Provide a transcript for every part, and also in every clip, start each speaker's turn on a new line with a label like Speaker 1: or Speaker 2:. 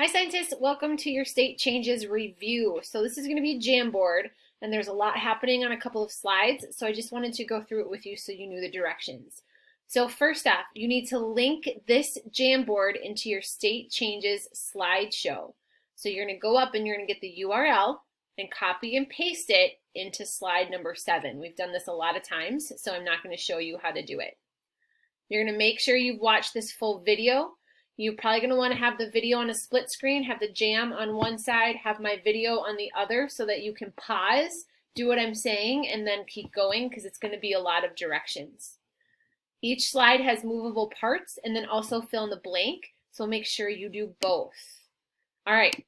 Speaker 1: Hi scientists, welcome to your state changes review. So this is going to be Jamboard, and there's a lot happening on a couple of slides, so I just wanted to go through it with you so you knew the directions. So first off, you need to link this Jamboard into your state changes slideshow. So you're going to go up and you're going to get the URL and copy and paste it into slide number 7. We've done this a lot of times, so I'm not going to show you how to do it. You're going to make sure you've watched this full video. You're probably going to want to have the video on a split screen, have the jam on one side, have my video on the other so that you can pause, do what I'm saying, and then keep going because it's going to be a lot of directions. Each slide has movable parts and then also fill in the blank, so make sure you do both. All right,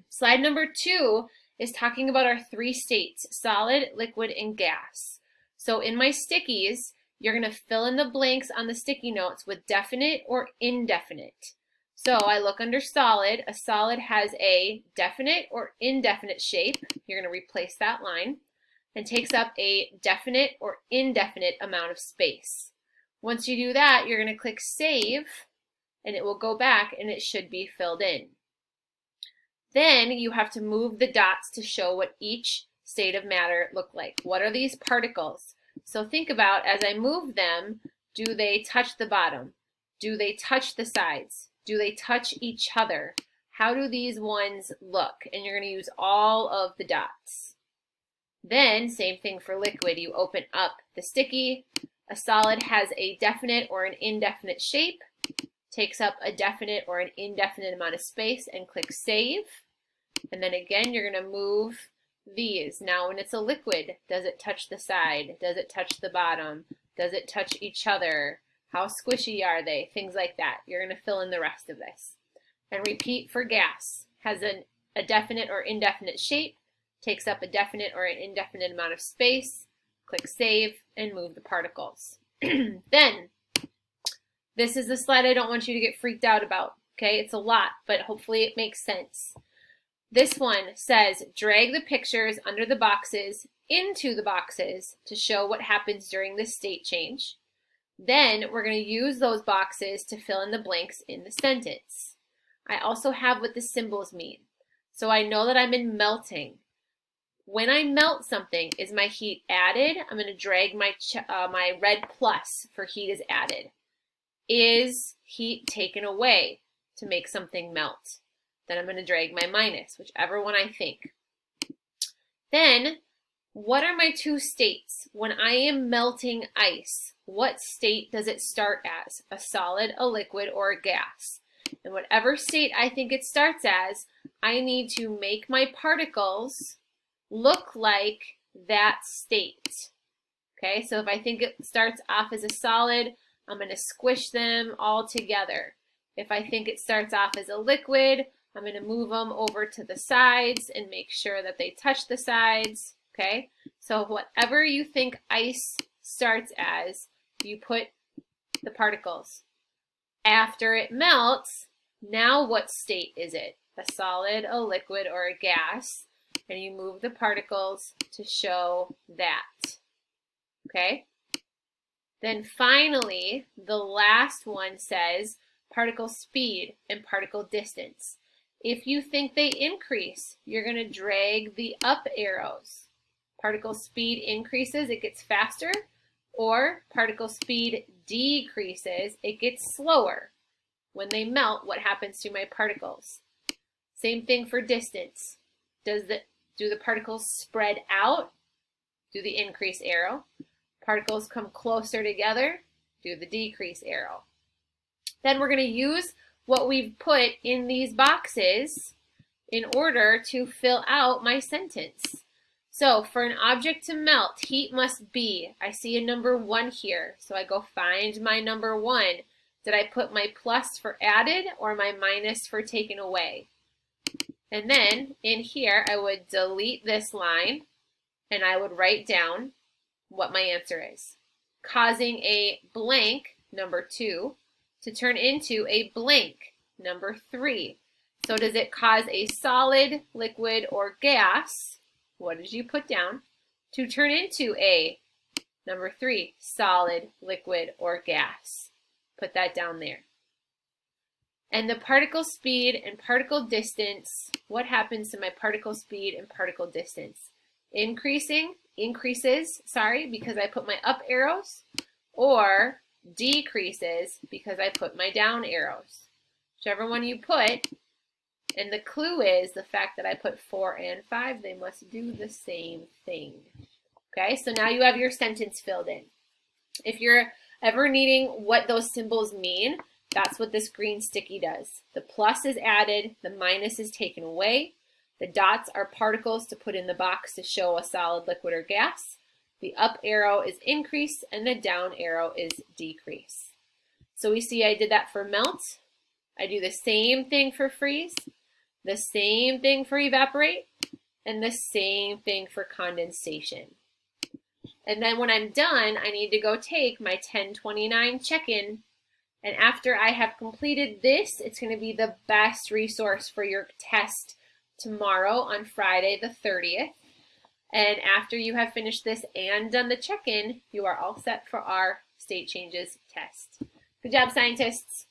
Speaker 1: slide number 2 is talking about our 3 states, solid, liquid, and gas. So in my stickies, you're going to fill in the blanks on the sticky notes with definite or indefinite. So I look under solid. A solid has a definite or indefinite shape. You're going to replace that line and takes up a definite or indefinite amount of space. Once you do that, you're going to click save and it will go back and it should be filled in. Then you have to move the dots to show what each state of matter look like. What are these particles? So think about, as I move them, do they touch the bottom? Do they touch the sides? Do they touch each other? How do these ones look? And you're going to use all of the dots. Then, same thing for liquid. You open up the sticky. A solid has a definite or an indefinite shape, takes up a definite or an indefinite amount of space, and click save. And then again, you're going to move these. Now when it's a liquid, does it touch the side? Does it touch the bottom? Does it touch each other? How squishy are they? Things like that. You're going to fill in the rest of this. And repeat for gas. Has a definite or indefinite shape, takes up a definite or an indefinite amount of space, click save, and move the particles. Then, this is the slide I don't want you to get freaked out about. Okay, it's a lot, but hopefully it makes sense. This one says, drag the pictures under the boxes into the boxes to show what happens during this state change. Then we're going to use those boxes to fill in the blanks in the sentence. I also have what the symbols mean. So I know that I'm in melting. When I melt something, is my heat added? I'm going to drag my red plus for heat is added. Is heat taken away to make something melt? Then I'm going to drag my minus, whichever one I think. Then, what are my 2 states? When I am melting ice, what state does it start as? A solid, a liquid, or a gas? And whatever state I think it starts as, I need to make my particles look like that state. Okay, so if I think it starts off as a solid, I'm going to squish them all together. If I think it starts off as a liquid, I'm going to move them over to the sides and make sure that they touch the sides, okay? So whatever you think ice starts as, you put the particles. After it melts, now what state is it? A solid, a liquid, or a gas? And you move the particles to show that, okay? Then finally, the last one says particle speed and particle distance. If you think they increase, you're going to drag the up arrows. Particle speed increases, it gets faster, or particle speed decreases, it gets slower. When they melt, what happens to my particles? Same thing for distance. Do the particles spread out? Do the increase arrow. Particles come closer together? Do the decrease arrow. Then we're going to use what we've put in these boxes in order to fill out my sentence. So for an object to melt, heat must be, I see a number 1 here, so I go find my number 1. Did I put my plus for added or my minus for taken away? And then in here, I would delete this line and I would write down what my answer is, causing a blank, number 2, to turn into a blank, number 3. So does it cause a solid, liquid, or gas? What did you put down? To turn into a, number 3, solid, liquid, or gas. Put that down there. And the particle speed and particle distance, what happens to my particle speed and particle distance? Increases, because I put my up arrows, or decreases because I put my down arrows. Whichever one you put, and the clue is the fact that I put 4 and 5, they must do the same thing. Okay, so now you have your sentence filled in. If you're ever needing what those symbols mean, that's what this green sticky does. The plus is added, the minus is taken away. The dots are particles to put in the box to show a solid, liquid, or gas. The up arrow is increase, and the down arrow is decrease. So we see I did that for melt. I do the same thing for freeze, the same thing for evaporate, and the same thing for condensation. And then when I'm done, I need to go take my 1029 check-in. And after I have completed this, it's going to be the best resource for your test tomorrow on Friday the 30th. And after you have finished this and done the check-in, you are all set for our state changes test. Good job, scientists.